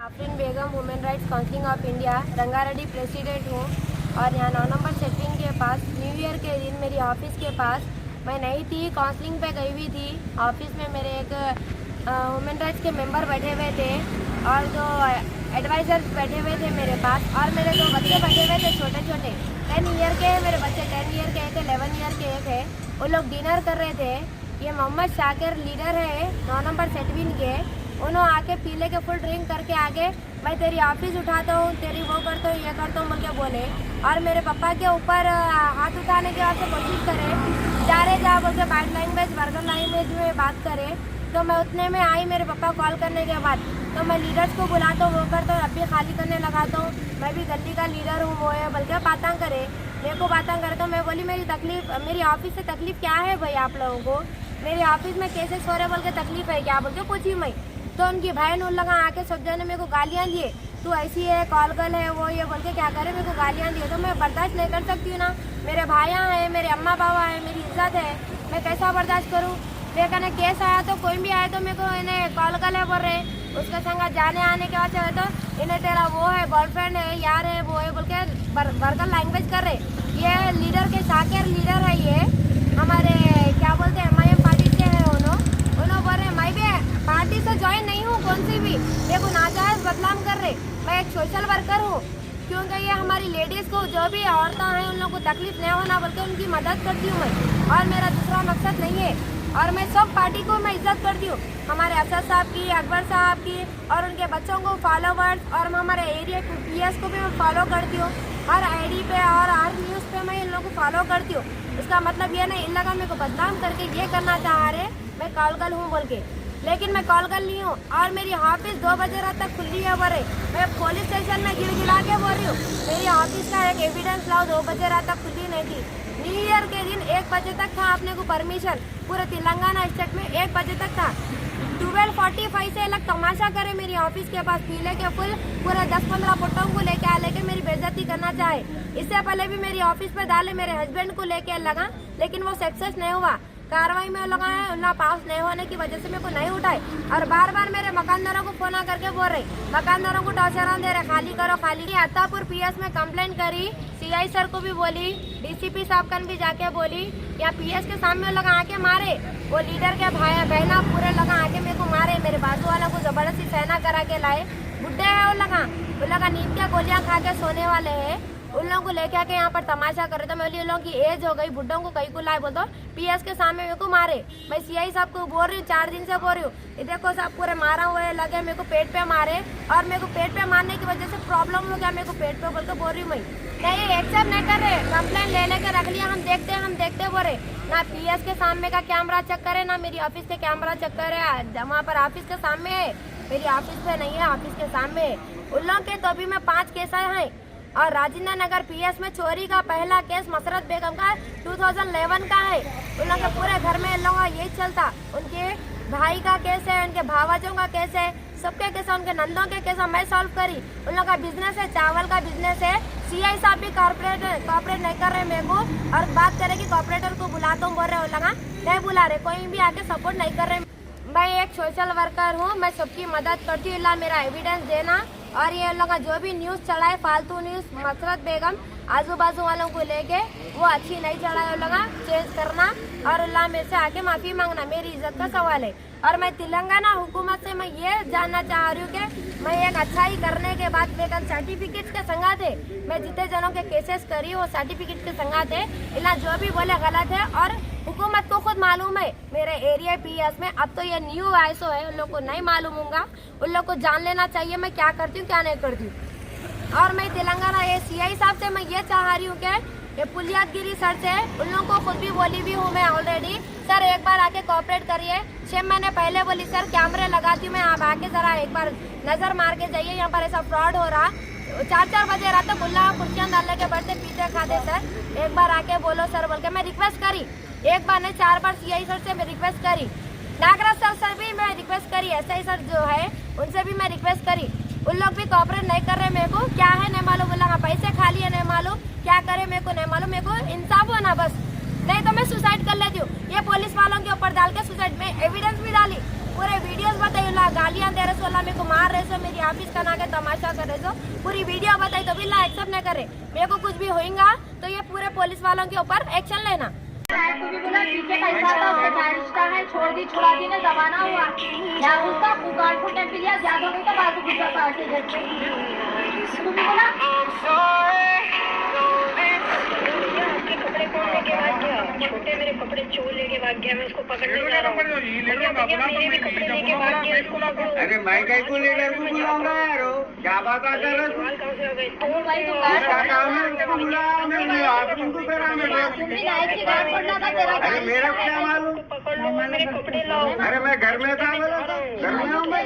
Afreen Begum women rights council of India Rangareddy president हूँ और यहाँ 9 नंबर सेटिंग के पास न्यू ईयर के दिन मेरी ऑफिस के पास मैं नहीं थी, काउंसलिंग पे गई हुई थी। ऑफिस में मेरे एक वुमेन राइट्स के मेंबर बैठे हुए थे और जो एडवाइज़र्स बैठे हुए थे मेरे पास, और मेरे दो बच्चे बैठे हुए थे छोटे छोटे 10 ईयर के। मेरे बच्चे 10 ईयर के थे, 11 ईयर के एक है। वो लोग डिनर कर रहे थे। ये मोहम्मद शाकिर लीडर है 9 नंबर सेटविन के। उन्होंने आके पीले के फुल ड्रिंक करके आगे मैं तेरी ऑफिस उठाता हूँ, तेरी वो करता हूँ, ये करता हूँ बोल के बोले, और मेरे पापा के ऊपर हाथ उठाने के वास्ते कोशिश करे, जा रहे जा बोल के बैड लैंग्वेज वर्गल लैंग्वेज में बात करे। तो मैं उतने में आई, मेरे पापा कॉल करने के बाद तो मैं लीडर्स को बुलाता हूँ, वो करता हूँ, अब भी खाली करने लगाता हूँ। मैं भी गली का लीडर हूँ, वो है बोल के बातें करे, मेरे को बातें करे। तो मैं बोली मेरी तकलीफ, मेरी ऑफिस से तकलीफ क्या है भाई आप लोगों को, मेरी ऑफिस में केसेस हो रहे बोल के तकलीफ है क्या बोल के पूछी मैं। तो उनकी बहन उन लगा आके सब जने मेरे को गालियाँ दिए, तू ऐसी है, कॉल गर्ल है, वो ये बोल के क्या करे, मेरे को गालियाँ दिए। तो मैं बर्दाश्त नहीं कर सकती हूँ ना, मेरे भाइयाँ हैं, मेरे अम्मा बाबा हैं, मेरी इज्जत है, मैं कैसा बर्दाश्त करूँ। मेरे कहने केस आया तो कोई भी आए तो मेरे को इन्हें कॉल गर्ल है बोल रहे, उसके संग जाने आने के बाद तो इन्हें तेरा वो है गर्लफ्रेंड है, यार है, वो है बोल के वर्गल लैंग्वेज कर रहे। ये लीडर के शाकिर लीडर है, ये हमारे क्या बोलते हैं MIM पार्टी से है। उन्होंने बोल रहे मैं भी पार्टी से ज्वाइन नहीं हूँ, कौन सी भी मेरे को नाजायज बदनाम कर रहे। मैं एक सोशल वर्कर हूँ, क्योंकि ये हमारी लेडीज़ को जो भी औरतें हैं उन लोगों को तकलीफ नहीं होना बोल के उनकी मदद करती हूँ मैं, और मेरा दूसरा मकसद नहीं है। और मैं सब पार्टी को मैं इज्जत करती हूँ, हमारे असद साहब की, अकबर साहब की, और उनके बच्चों को फॉलोवर्स, और हमारे एरिया PS को भी मैं फॉलो करती हूँ, हर ID पे और हर न्यूज़ पे मैं इन लोगों को फॉलो करती हूँ। इसका मतलब ये नहीं इन लोगों मेरे को बदनाम करके ये करना चाह रहे मैं कॉल गर्ल हूँ बोल के, लेकिन मैं कॉल गर्ल नहीं हूँ। और मेरी ऑफिस 2 बजे रात तक खुली है बोल रहे, मैं पुलिस स्टेशन में गिला के बोल रही हूँ मेरी ऑफिस का एक एविडेंस लाओ, 2 बजे रात तक खुली नहीं थी। न्यू ईयर के दिन 1 बजे तक था अपने को परमिशन, पूरे तेलंगाना स्टेट में 1 बजे तक था। 12:45 से अलग तमाशा करे मेरी ऑफिस के पास, पीले के फुल पूरे 10-15 फोटो को लेके आ लेके मेरी बेइज्जती करना चाहे। इससे पहले भी मेरी ऑफिस पे डाले, मेरे हस्बैंड को लेके लगा, लेकिन वो सक्सेस नहीं हुआ, कार्रवाई में लगा है, उनका पास नहीं होने की वजह से मेरे को नहीं उठाए। और बार बार मेरे मकानदारों को फोन करके बोल रहे, मकानदारों को टॉर्चर दे रहे, खाली करो खाली। अत्तापुर PS में कंप्लेंट करी, CI सर को भी बोली, DCP साहब कन भी जाके बोली, या PS के सामने लगा आके मारे, वो लीडर के भाई बहना पूरे लगा आके मेरे को मारे, मेरे बाजू वाला को जबरदस्ती सहना करा के लाए। बुढ़े है वो लगा नींद के गोलियां खा के सोने वाले है, उन लोगों को लेके आके यहाँ पर तमाशा करे। तो मैं बोली उन लोगों की एज हो गई, बुढ़ों को कहीं को लाए बोल दो, PS के सामने मेरे को मारे। मैं CI साहब को बोल रही हूँ, 4 दिन से बोल रही हूँ, देखो साहब पूरे मारा हुए लगे, मेरे को पेट पे मारे, और मेरे को पेट पे मारने की वजह से प्रॉब्लम हो गया मेरे को पेट पे बोल के बोल रही हूँ मैं। नहीं एक्सेप्ट नहीं कर रहे, कंप्लेंट ले लेके रख लिया, हम देखते बोल रहे ना। PS के सामने का कैमरा चेक करे ना मेरी ऑफिस के कैमरा चेक करे, वहाँ पर ऑफिस के सामने है, मेरी ऑफिस पे नहीं है, ऑफिस के सामने है। उन लोगों के तो अभी में 5 केस हैं। और राजेंद्र नगर PS में चोरी का पहला केस मसरत बेगम का 2011 का है। उन लोगों के पूरे घर में इन लोगों का यही चलता, उनके भाई का केस है, उनके भावाजों का केस है, सबके केस है, उनके नंदों के केस मैं सॉल्व करी। उन लोगों का बिजनेस है, चावल का बिजनेस है। CI साहब भी कॉर्पोरेट नहीं कर रहे मेरे को, और बात करे कि कॉर्पोरेटर को बुलाता हूँ बोल रहे, लगा नहीं बुला रहे, कोई भी आके सपोर्ट नहीं कर रहे। मैं एक सोशल वर्कर हूँ, मैं सबकी मदद करती हूँ, ला मेरा एविडेंस देना। और ये लोग जो भी न्यूज़ चढ़ाए फालतू न्यूज़, मसरत बेगम आजू बाजू वालों को लेके वो अच्छी नहीं चढ़ाए, लगा चेंज करना और अल्लाह मेरे से आके माफ़ी मांगना, मेरी इज्जत का सवाल है। और मैं तेलंगाना हुकूमत से मैं ये जानना चाह रही हूँ कि मैं एक अच्छाई करने के बाद वेतन सर्टिफिकेट के संगात है, मैं जितने जनों के केसेस करी वो सर्टिफिकेट के संगात है, इला जो भी बोले गलत है। और हुकूमत को खुद मालूम है मेरे एरिया PS में, अब तो ये न्यू आईसो है, उन लोग को नहीं मालूम होगा, उन लोग को जान लेना चाहिए मैं क्या करती हूँ क्या नहीं करती हूँ। और मैं तेलंगाना ये CI साहब से मैं ये चाह रही हूँ कि ये पुलियागिरी सर से उन लोगों को खुद भी बोली भी हूँ मैं ऑलरेडी, सर एक बार आके कोऑपरेट करिए। 6 महीने पहले बोली सर कैमरे लगाती हूँ मैं, आप आके जरा एक बार नजर मार के जाइए, यहाँ पर ऐसा फ्रॉड हो रहा। 4-4 बजे रात तक बुल्ला कुर्सियाँ डालने के बढ़ते पीते खाते, सर एक बार आके बोलो सर बोल के मैं रिक्वेस्ट करी, एक बार नहीं 4 बार CI सर से मैं रिक्वेस्ट करी, नागराज सर से भी मैं रिक्वेस्ट करी, SI सर जो है उनसे भी मैं रिक्वेस्ट करी, उन लोग भी कोऑपरेट नहीं कर रहे। मेरे को क्या है नहीं मालूम, बोला पैसे खाली है नहीं मालूम, क्या करे मेरे को नहीं मालूम, मेरे को इंसाफ होना बस, नहीं तो मैं सुसाइड कर लेती हूँ। ये पुलिस वालों के ऊपर डाल के सुसाइड में एविडेंस भी डाली, पूरे वीडियोस बताइए ला, गालियां दे रहे सो ला, मेरे को मार रहे सो, मेरी ऑफिस का ना के तमाशा कर रहे सो, पूरी वीडियो बताई तो भी ला एक्सेप्ट नहीं करे। मेरे को कुछ भी होगा तो ये पूरे पुलिस वालों के ऊपर एक्शन लेना। तो भी बोला पीछे पैसा था, उसका रिश्ता है, छोड़ दी छुड़ा दी ने जमाना हुआ या उसका पुकार फुटे पिलिया ज्यादा नहीं तो बाजू गुजर पार्टी जैसे तो भी बोला कपड़े कौन लेके भाग गया, छोटे मेरे कपड़े चोर लेके भाग गया, मैं उसको पकड़ने जा रहा हूँ, मेरे भी कपड़े लेके भाग गया, इसको ना करो। अरे मैं कहीं को लीडर को बुलाऊंगा यार, क्या बात कर रहे हो? कहाँ से आ गए तो भाई तो क्या काम है उसको बुलाया, मैं आप उनको करा मैं तुम भी नाइट की गाड़ पड़ना था तेरा। अरे मेरा क्या मालूम, पकड़ लो मेरे कपड़े लाओ। अरे मैं घर में था, बोला घर में हूँ मैं।